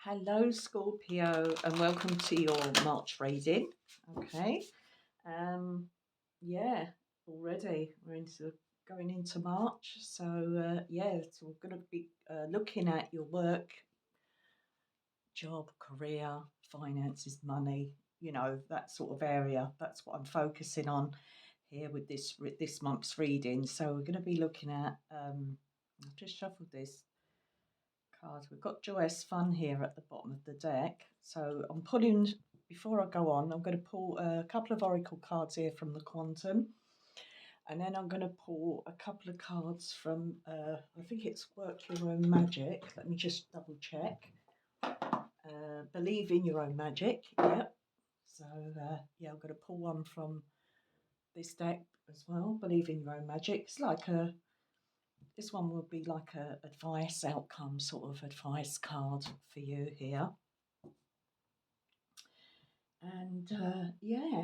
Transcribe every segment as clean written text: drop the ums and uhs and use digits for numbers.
Hello, Scorpio, and welcome to your March reading. Okay, um, yeah, already we're into going into March, so yeah, so we're going to be looking at your work, job, career, finances, money. That sort of area. That's what I'm focusing on here with this month's reading. So we're going to be looking at. I've just shuffled this cards. We've got Joyous Fun here at the bottom of the deck. So I'm pulling, before I go on, I'm going to pull a couple of oracle cards here from the Quantum. And then I'm going to pull a couple of cards from, I think it's Work Your Own Magic. Let me just double check. Believe in Your Own Magic. Yep. So, yeah, I'm going to pull one from this deck as well. Believe in Your Own Magic. It's like this one will be like a advice outcome sort of advice card for you here. And yeah,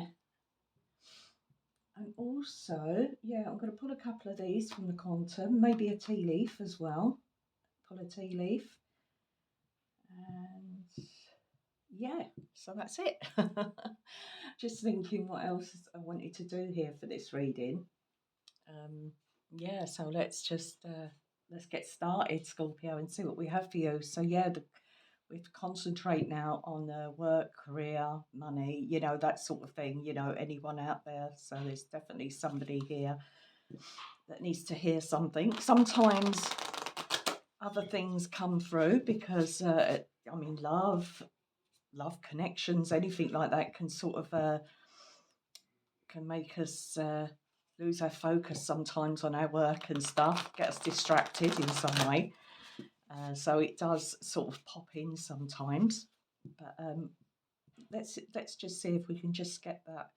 and also, yeah, I'm going to pull a couple of these from the Quantum, maybe a tea leaf as well. Pull a tea leaf. And yeah, so that's it. Just thinking what else I wanted to do here for this reading. Yeah, so let's get started, Scorpio, and see what we have for you. So yeah, we have to concentrate now on work, career, money, that sort of thing. Anyone out there. So there's definitely somebody here that needs to hear something. Sometimes other things come through because love connections, anything like that can sort of can make us lose our focus sometimes on our work and stuff, get us distracted in some way. So it does sort of pop in sometimes. But let's just see if we can just get that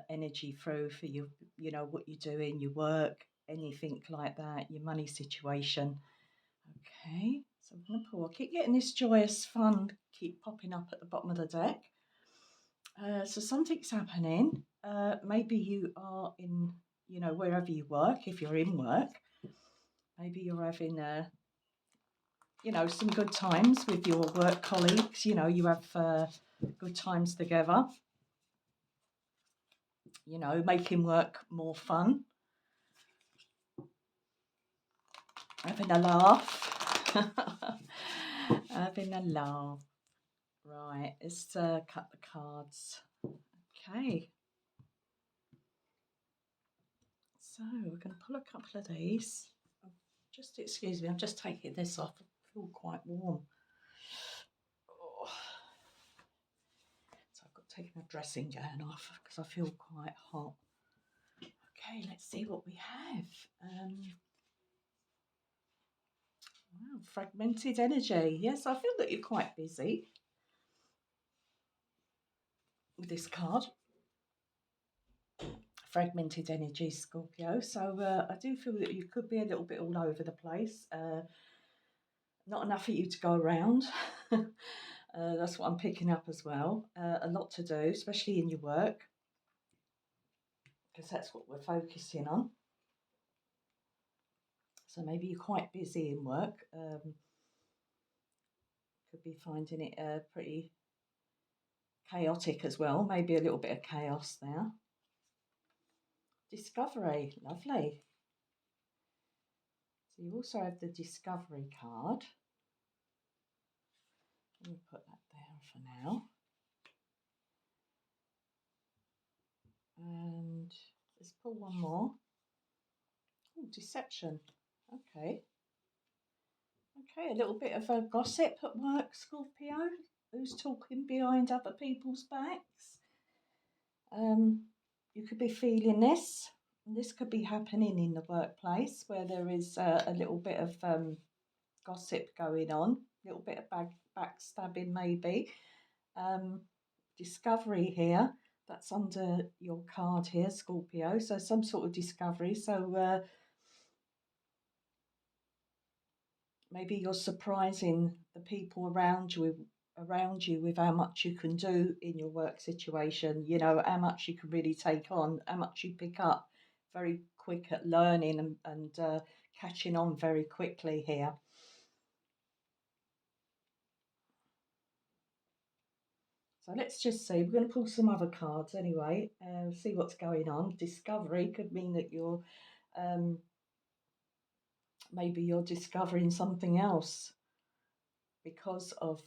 energy through for you. What you're doing, your work, anything like that, your money situation. Okay, so I'm gonna pull. I keep getting this joyous fun keep popping up at the bottom of the deck. So something's happening. Maybe you are in, wherever you work. If you're in work, maybe you're having some good times with your work colleagues. You have good times together. Making work more fun, having a laugh, having a laugh. Right, let's cut the cards. Okay. So we're going to pull a couple of these. Just excuse me, I'm just taking this off. I feel quite warm. Oh. So I've got to take my dressing gown off because I feel quite hot. Okay, let's see what we have. Wow, fragmented energy. Yes, I feel that you're quite busy with this card. Fragmented energy, Scorpio. So I do feel that you could be a little bit all over the place. Not enough for you to go around. That's what I'm picking up as well. A lot to do, especially in your work, because that's what we're focusing on. So maybe you're quite busy in work. Could be finding it pretty chaotic as well. Maybe a little bit of chaos there. Discovery, lovely. So you also have the discovery card. Let me put that there for now. And let's pull one more. Oh, deception. Okay. Okay, a little bit of a gossip at work, Scorpio. Who's talking behind other people's backs? You could be feeling this. This could be happening in the workplace where there is a little bit of gossip going on, a little bit of backstabbing maybe. Discovery here, that's under your card here, Scorpio. So some sort of discovery. So maybe you're surprising the people around you with how much you can do in your work situation, how much you can really take on, how much you pick up very quick at learning and catching on very quickly here. So let's just see. We're going to pull some other cards anyway. See what's going on. Discovery could mean that um, maybe you're discovering something else because of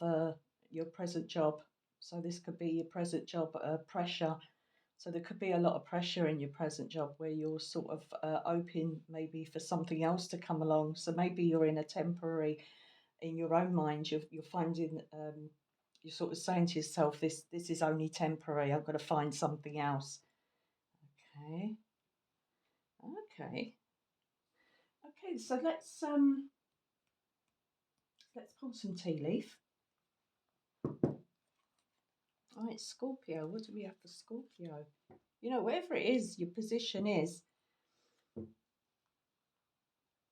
your present job. So this could be your present job pressure. So there could be a lot of pressure in your present job where you're sort of open maybe for something else to come along. So maybe you're in a temporary, in your own mind, you're finding, you're sort of saying to yourself, this is only temporary. I've got to find something else. Okay, okay, okay. So let's pull some tea leaf. All right, Scorpio. What do we have for Scorpio? You know, whatever it is, your position is,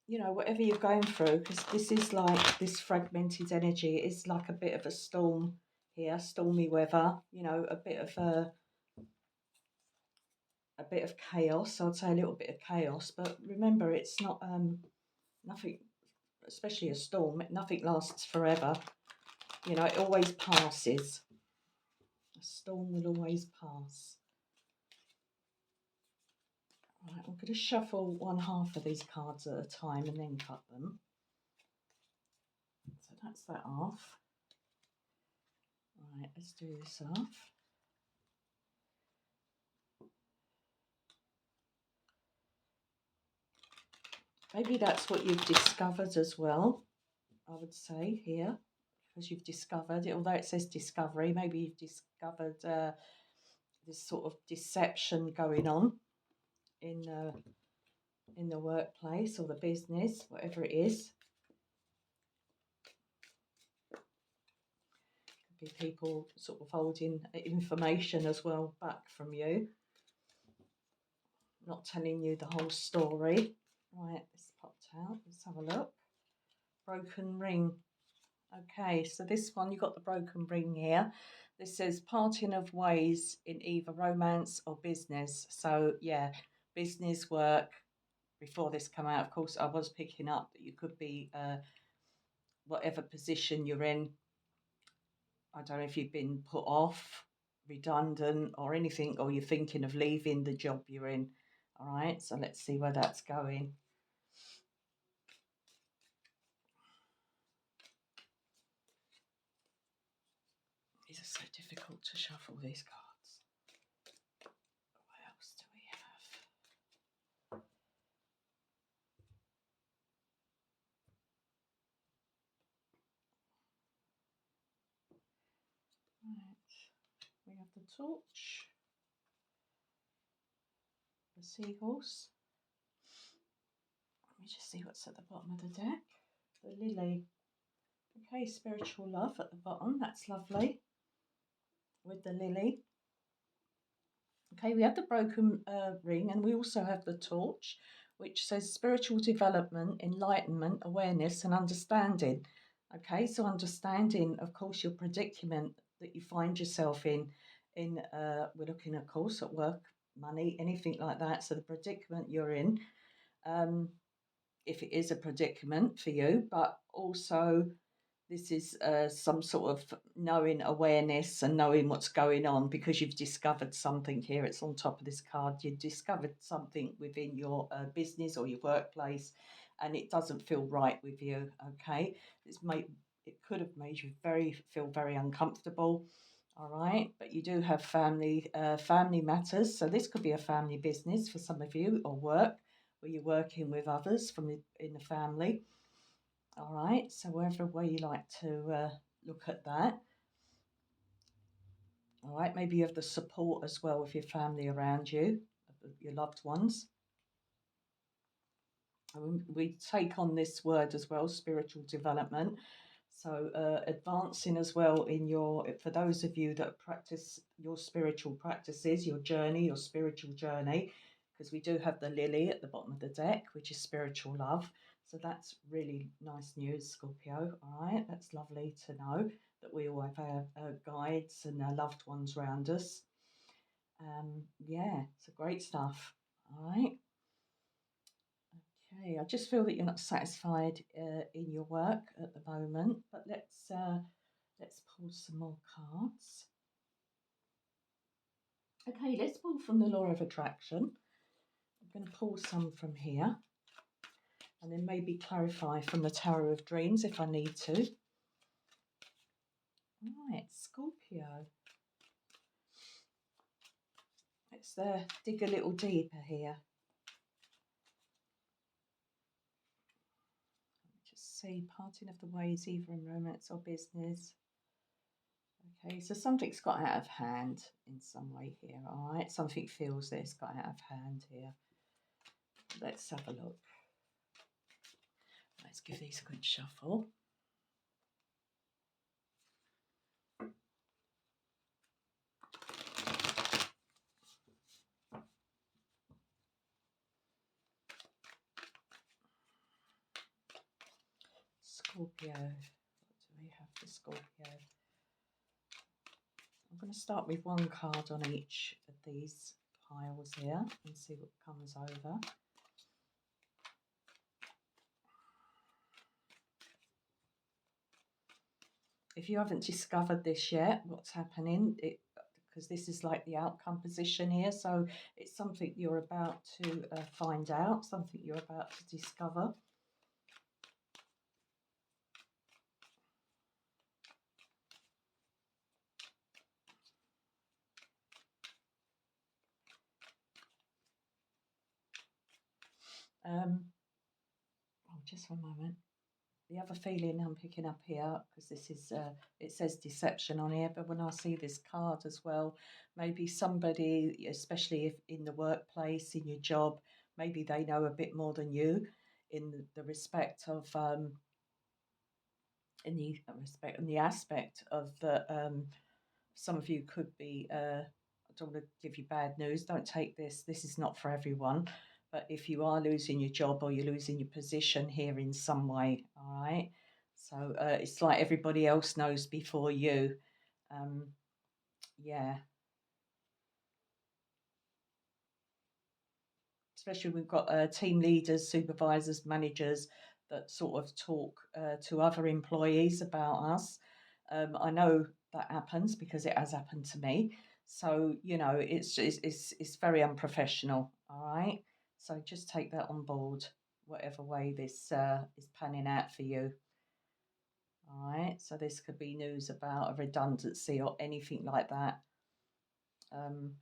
you know, whatever you're going through, because this is like this fragmented energy. It is like a bit of a storm here, stormy weather. You know, a bit of chaos. I'd say a little bit of chaos, but remember, it's not nothing, especially a storm. Nothing lasts forever. You know, it always passes. A storm will always pass. Right, I'm going to shuffle one half of these cards at a time and then cut them. So that's that half. Right, let's do this half. Maybe that's what you've discovered as well, I would say here, because you've discovered it, although it says discovery, maybe you've discovered this sort of deception going on in the workplace or the business, whatever it is. Could be people sort of holding information as well back from you, not telling you the whole story. Right, this popped out. Let's have a look. Broken ring. Okay, so this one, you got the broken ring here. This says parting of ways in either romance or business. So yeah, business work. Before this come out, of course, I was picking up that you could be whatever position you're in. I don't know if you've been put off, redundant, or anything, or you're thinking of leaving the job you're in. All right, so let's see where that's going. These are so difficult to shuffle, these cards. What else do we have? Right, we have the torch, the seahorse. Let me just see what's at the bottom of the deck. The lily. Okay, spiritual love at the bottom. That's lovely. With the lily. Okay, we have the broken ring, and we also have the torch, which says spiritual development, enlightenment, awareness, and understanding. Okay, so understanding, of course, your predicament that you find yourself in. We're looking, of course, at work, money, anything like that. So the predicament you're in, if it is a predicament for you, but also this is some sort of knowing awareness and knowing what's going on because you've discovered something here. It's on top of this card. You've discovered something within your business or your workplace, and it doesn't feel right with you. Okay, it could have made you feel very uncomfortable. All right, but you do have family matters. So this could be a family business for some of you, or work where you're working with others in the family. All right, so wherever way you like to look at that. All right, maybe you have the support as well with your family around you, your loved ones. And we take on this word as well, spiritual development. So advancing as well for those of you that practice your spiritual practices, your journey, your spiritual journey, because we do have the lily at the bottom of the deck, which is spiritual love. So that's really nice news, Scorpio. All right, that's lovely to know that we all have our guides and our loved ones around us. Yeah, so great stuff. All right. Okay, I just feel that you're not satisfied in your work at the moment, but let's pull some more cards. Okay, let's pull from the Law of Attraction. I'm going to pull some from here and then maybe clarify from the Tower of Dreams if I need to. Right, Scorpio. Let's dig a little deeper here. Just see parting of the ways either in romance or business. Okay, so something's got out of hand in some way here, all right? Something feels that it's got out of hand here. Let's have a look. Let's give these a good shuffle. Scorpio. What do we have for Scorpio? I'm going to start with one card on each of these piles here and see what comes over. If you haven't discovered this yet, what's happening, because this is like the outcome position here, so it's something you're about to find out, something you're about to discover. Just one moment. The other feeling I'm picking up here, because this is, it says deception on here, but when I see this card as well, maybe somebody, especially if in the workplace, in your job, maybe they know a bit more than you in the respect of, in the aspect of the, some of you could be, I don't want to give you bad news, don't take this is not for everyone, but if you are losing your job or you're losing your position here in some way, all right, so it's like everybody else knows before you. Yeah, especially we've got team leaders, supervisors, managers that sort of talk to other employees about us. I know that happens because it has happened to me. So you know, it's very unprofessional. All right. So just take that on board, whatever way this is panning out for you. All right. So this could be news about a redundancy or anything like that. Um,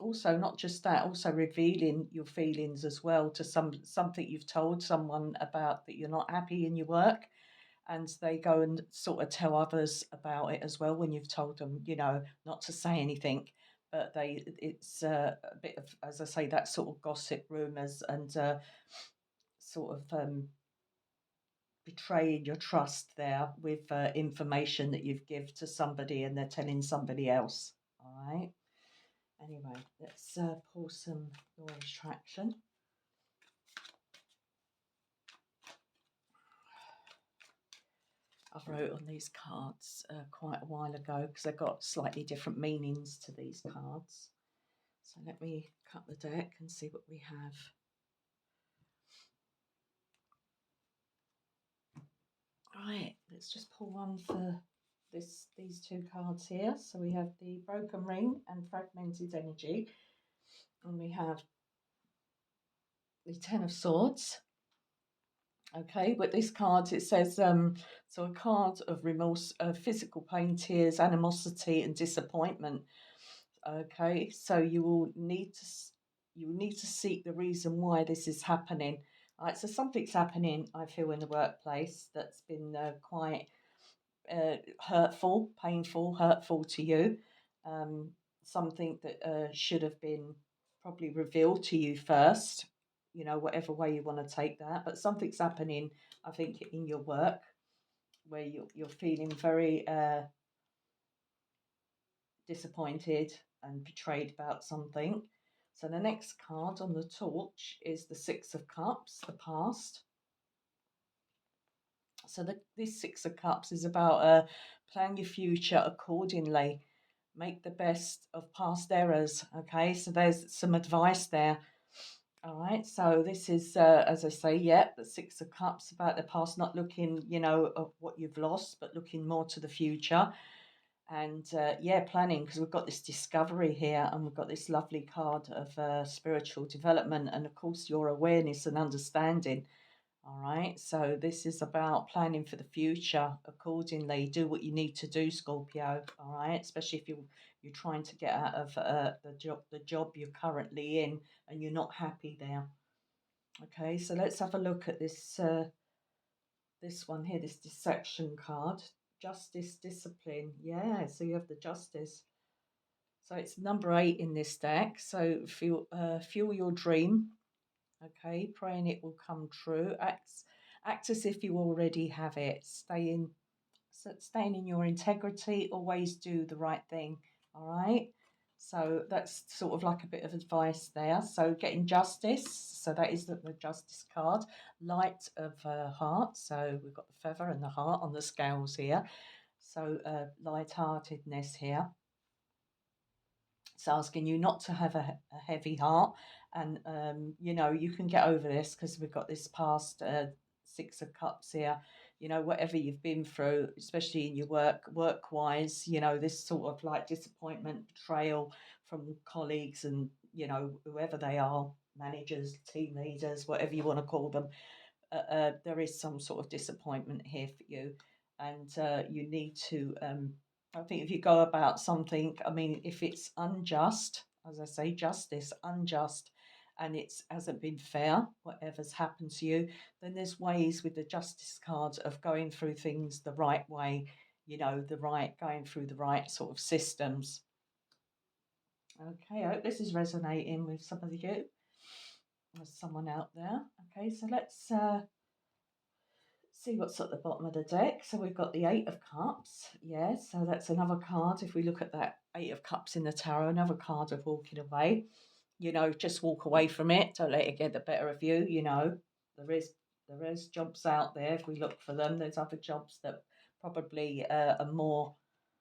Also, not just that, also revealing your feelings as well to something you've told someone about that you're not happy in your work, and they go and sort of tell others about it as well when you've told them, you know, not to say anything. But it's a bit of, as I say, that sort of gossip, rumours, and sort of betraying your trust there with information that you've give to somebody and they're telling somebody else. All right. Anyway, let's pull some law of attraction. I wrote on these cards quite a while ago because they've got slightly different meanings to these cards. So let me cut the deck and see what we have. Right, let's just pull one for these two cards here. So we have the broken ring and fragmented energy, and we have the Ten of Swords. Okay, but this card, it says, so a card of remorse, physical pain, tears, animosity, and disappointment. Okay, so you will need to seek the reason why this is happening. All right, so something's happening, I feel, in the workplace that's been quite hurtful, painful, hurtful to you. Um, Something that should have been probably revealed to you first, you know, whatever way you want to take that. But something's happening, I think, in your work where you're feeling very disappointed and betrayed about something. So the next card on the torch is the Six of Cups, the past. So this Six of Cups is about plan your future accordingly. Make the best of past errors. Okay, so there's some advice there. All right, so this is, as I say, yeah, the Six of Cups about the past, not looking, you know, of what you've lost, but looking more to the future. And yeah, planning, because we've got this discovery here, and we've got this lovely card of spiritual development, and of course your awareness and understanding. All right, so this is about planning for the future accordingly. Do what you need to do, Scorpio. All right, especially if you're trying to get out of the job you're currently in, and you're not happy there. Okay, so let's have a look at this one here, this deception card. Justice, discipline. Yeah, so you have the justice. So it's number 8 in this deck. So fuel your dream. Okay, praying it will come true. Act as if you already have it. Staying in your integrity. Always do the right thing. All right. So that's sort of like a bit of advice there. So getting justice. So that is the justice card. Light of heart. So we've got the feather and the heart on the scales here. So light-heartedness here. It's asking you not to have a heavy heart, and you can get over this because we've got this past Six of Cups here. Whatever you've been through, especially in your work wise, this sort of like disappointment, betrayal from colleagues, and whoever they are, managers, team leaders, whatever you want to call them. There is some sort of disappointment here for you, and you need to. I think if you go about something, I mean, if it's unjust, as I say, justice, unjust, and it hasn't been fair, whatever's happened to you, then there's ways with the justice card of going through things the right way, going through the right sort of systems. Okay, I hope this is resonating with some of you. There's someone out there. Okay, so let's see what's at the bottom of the deck. So we've got the Eight of Cups. Yeah, so that's another card. If we look at that Eight of Cups in the tarot, another card of walking away. Just walk away from it. Don't let it get the better of you. There is jobs out there. If we look for them, there's other jobs that probably are more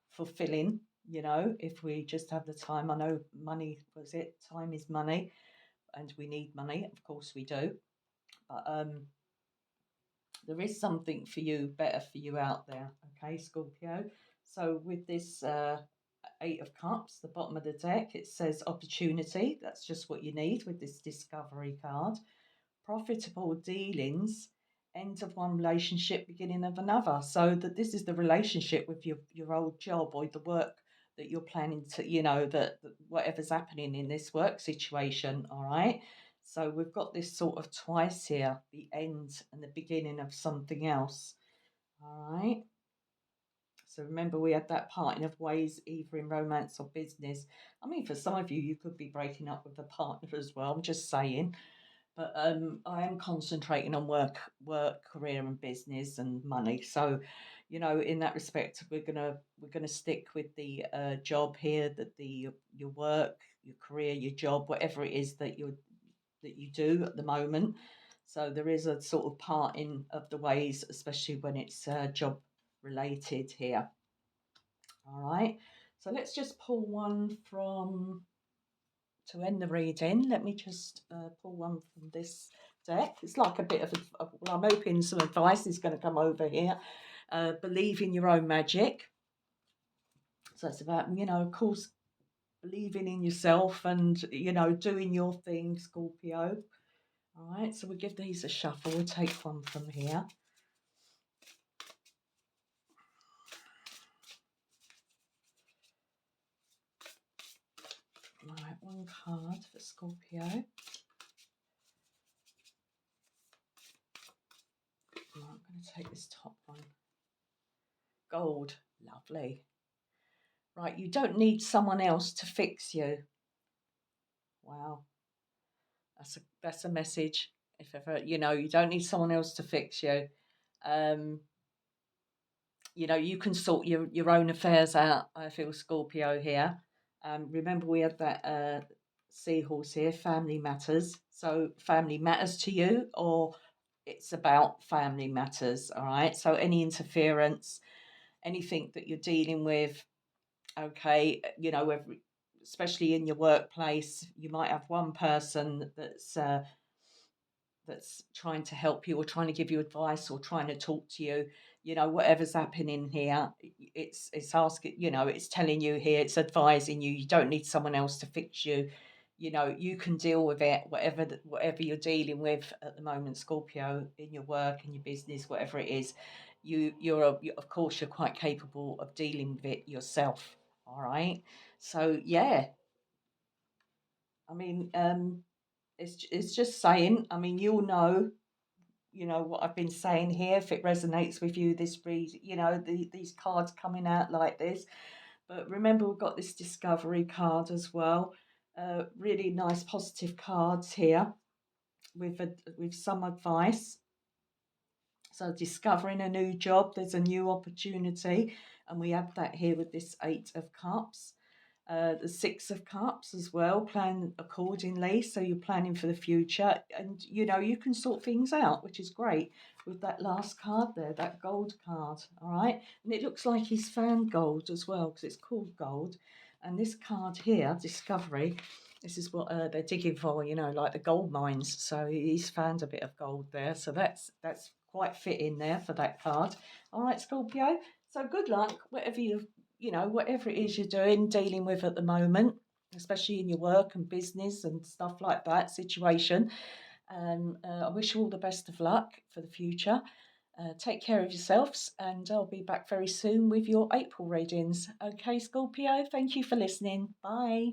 fulfilling. If we just have the time. I know money was it. Time is money, and we need money. Of course we do. But there is something for you, better for you out there. Okay, Scorpio. So with this Eight of Cups, the bottom of the deck, it says opportunity. That's just what you need with this discovery card. Profitable dealings, end of one relationship, beginning of another. So that this is the relationship with your old job or the work that you're planning to, that whatever's happening in this work situation, all right? So we've got this sort of twice here, the end and the beginning of something else. All right. So remember, we had that parting of ways, either in romance or business. I mean, for some of you, you could be breaking up with a partner as well. I'm just saying. But I am concentrating on work, career, and business and money. So, in that respect, we're gonna stick with the job here, that your work, your career, your job, whatever it is that you do at the moment. So there is a sort of parting of the ways, especially when it's job related here. All right. So let's just pull one from to end the reading. Let me just pull one from this deck. It's like a bit well, I'm hoping some advice is going to come over here. Believe in your own magic. So it's about, of course, believing in yourself and, doing your thing, Scorpio. All right, so we'll give these a shuffle. We'll take one from here. Right, one card for Scorpio. Right, I'm going to take this top one. Gold, lovely. Right, you don't need someone else to fix you. Wow, that's a message. If ever, you don't need someone else to fix you. Um, you can sort your own affairs out. I feel, Scorpio here. Remember, we had that seahorse here. Family matters. So family matters to you, or it's about family matters. All right. So any interference, anything that you're dealing with, okay, especially in your workplace, you might have one person that's that's trying to help you or trying to give you advice or trying to talk to you. You know, whatever's happening here, it's asking, you know, it's telling you here, it's advising you. You don't need someone else to fix you. You know, you can deal with it, whatever you're dealing with at the moment, Scorpio, in your work, in your business, whatever it is. Of course, you're quite capable of dealing with it yourself. All right. So yeah, I mean, it's just saying. I mean, you'll know, you know, what I've been saying here. If it resonates with you, this read, you know, these cards coming out like this. But remember, we've got this discovery card as well. Really nice, positive cards here with some advice. So discovering a new job, there's a new opportunity, and we have that here with this Eight of Cups. The Six of Cups as well. Plan accordingly, so you're planning for the future, and you know you can sort things out, which is great. With that last card there, that gold card, all right, and it looks like he's found gold as well because it's called gold. And this card here, discovery. This is what they're digging for, you know, like the gold mines. So he's found a bit of gold there. So that's quite fitting there for that card. All right, Scorpio. So good luck, whatever you know, whatever it is you're doing, dealing with at the moment, especially in your work and business and stuff like that situation. And I wish you all the best of luck for the future. Take care of yourselves, and I'll be back very soon with your April readings. Okay, Scorpio, thank you for listening. Bye.